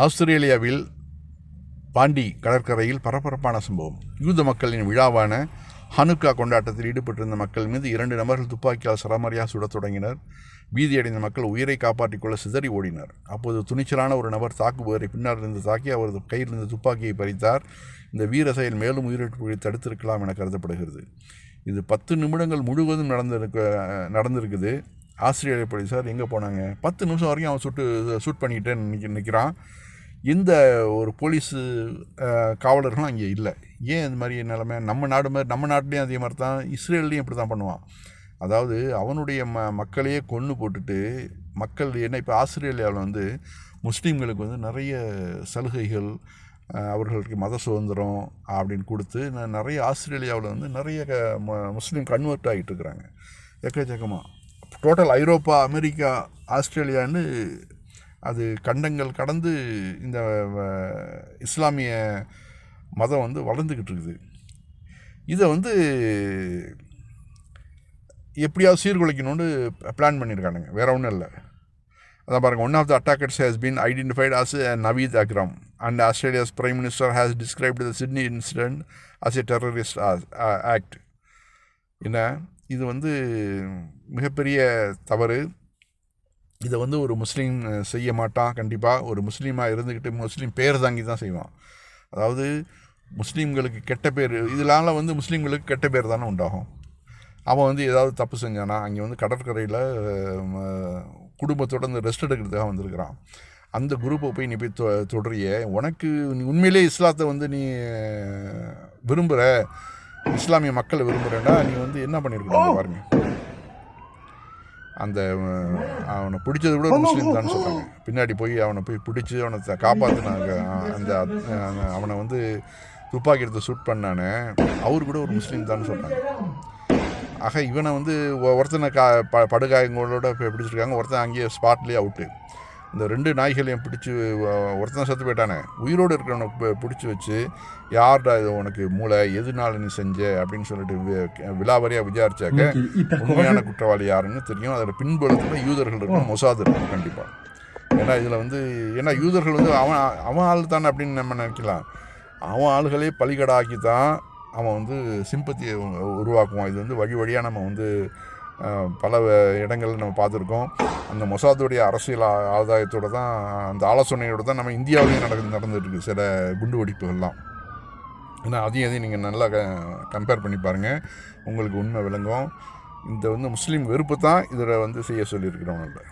ஆஸ்திரேலியாவில் பாண்டி கடற்கரையில் பரபரப்பான சம்பவம். யூத மக்களின் விழாவான ஹனுக்கா கொண்டாட்டத்தில் ஈடுபட்டிருந்த மக்கள் மீது 2 நபர்கள் துப்பாக்கியால் சரமாரியாக சுடத் தொடங்கினர். பீதியடைந்த மக்கள் உயிரை காப்பாற்றிக் கொள்ள சிதறி ஓடினர். அப்போது துணிச்சலான ஒரு நபர் தாக்குபவரை பின்னாலிருந்து தாக்கி அவரது கையிலிருந்து துப்பாக்கியை பறித்தார். இந்த வீர செயல் மேலும் உயிரிழப்புகளை தடுத்திருக்கலாம் என கருதப்படுகிறது. இது 10 நிமிடங்கள் முழுவதும் நடந்திருக்குது. ஆஸ்திரேலிய போலீஸார் எங்கே போனாங்க? 10 நிமிஷம் வரைக்கும் அவன் ஷூட் பண்ணிக்கிட்டே நிற்கிறான். இந்த ஒரு போலீஸு காவலர்களும் அங்கே இல்லை. ஏன் இந்த மாதிரி நிலைமை? நம்ம நாட்டிலையும் அதே மாதிரி தான், இஸ்ரேல்லையும் இப்படி தான் பண்ணுவான். அதாவது அவனுடைய மக்களையே கொன்று போட்டுட்டு மக்கள் என்ன. இப்போ ஆஸ்திரேலியாவில் முஸ்லீம்களுக்கு நிறைய சலுகைகள், அவர்களுக்கு மத சுதந்திரம் அப்படின்னு கொடுத்து நிறைய ஆஸ்திரேலியாவில் நிறைய முஸ்லீம் கன்வெர்ட் ஆகிட்டு இருக்கிறாங்க எக்கச்சக்கமாக. டோட்டல் ஐரோப்பா, அமெரிக்கா, ஆஸ்திரேலியான்னு அது கண்டங்கள் கடந்து இந்த இஸ்லாமிய மதம் வளர்ந்துக்கிட்டு இருக்குது. இதை எப்படியாவது சீர்குலைக்கணும்னு பிளான் பண்ணியிருக்கானுங்க, வேறு ஒன்றும் இல்லை. அதான் பாருங்கள், one of the attackers has been identified as Naveed Akram and Australia's Prime Minister has described the Sydney incident as a terrorist act. என்ன இது மிகப்பெரிய தவறு. இதை ஒரு முஸ்லீம் செய்ய மாட்டான். கண்டிப்பாக ஒரு முஸ்லீமாக இருந்துக்கிட்டு முஸ்லீம் பேர் தாங்கி தான் செய்வான். அதாவது முஸ்லீம்களுக்கு கெட்ட பேர், இதனால முஸ்லீம்களுக்கு கெட்ட பேர் தானே உண்டாகும். அவன் ஏதாவது தப்பு செஞ்சானா, அங்கே கடற்கரையில் குடும்பத்தோடு ரெஸ்ட் எடுக்கிறதுக்காக வந்திருக்கிறான். அந்த குரூப்பை போய் நீ போய் தொடரிய, உனக்கு நீ உண்மையிலே இஸ்லாத்தை நீ விரும்புகிற, இஸ்லாமிய மக்களை விரும்புகிறேன்னா நீ என்ன பண்ணியிருக்கணும் பாருங்க. அந்த அவனை பிடிச்சது கூட ஒரு முஸ்லீம் தான் சொல்கிறாங்க. பின்னாடி போய் அவனை போய் பிடிச்சி அவனை காப்பாற்றினாங்க. அந்த அவனை துப்பாக்கி எடுத்து ஷூட் பண்ணானே, அவர் கூட ஒரு முஸ்லீம் தான் சொல்கிறாங்க. ஆக இவனை ஒருத்தனை படுகாயங்களோட பிடிச்சிருக்காங்க. ஒருத்தன் அங்கேயே ஸ்பாட்லேயே அவுட்டு. இந்த 2 நாய்களையும் பிடிச்சி ஒருத்தன் செத்து போயிட்டானே, உயிரோடு இருக்கிறவனை பிடிச்சி வச்சு யார்டா இது உனக்கு மூளை, எதுனால நீ செஞ்ச அப்படின்னு சொல்லிட்டு விலாவரியாக விசாரிச்சாக்க உண்மையான குற்றவாளி யாருன்னு தெரியும். அதில் பின்புலத்தில் யூதர்கள் இருக்கும், மொசாத் இருக்கும் கண்டிப்பாக. ஏன்னா இதில் ஏன்னா யூதர்கள் அவன் ஆள் தானே அப்படின்னு நம்ம நினைக்கலாம். அவன் ஆளுகளே பலிகடாக்கி தான் அவன் சிம்பத்தியை உருவாக்குவான். இது வழி வழியாக நம்ம பல இடங்களில் நம்ம பார்த்துருக்கோம். அந்த மொசாதுடைய அரசியல் ஆதாயத்தோடு தான், அந்த ஆலோசனையோடு தான் நம்ம இந்தியாவிலையும் நடந்துகிட்ருக்கு சில குண்டு வெடிப்புகள்லாம். ஏன்னா அதையும் நீங்கள் நல்லா கம்பேர் பண்ணி பாருங்கள், உங்களுக்கு உண்மை விளங்கும். இந்த முஸ்லீம் வெறுப்பு தான் இதில் செய்ய சொல்லியிருக்கிறவங்க.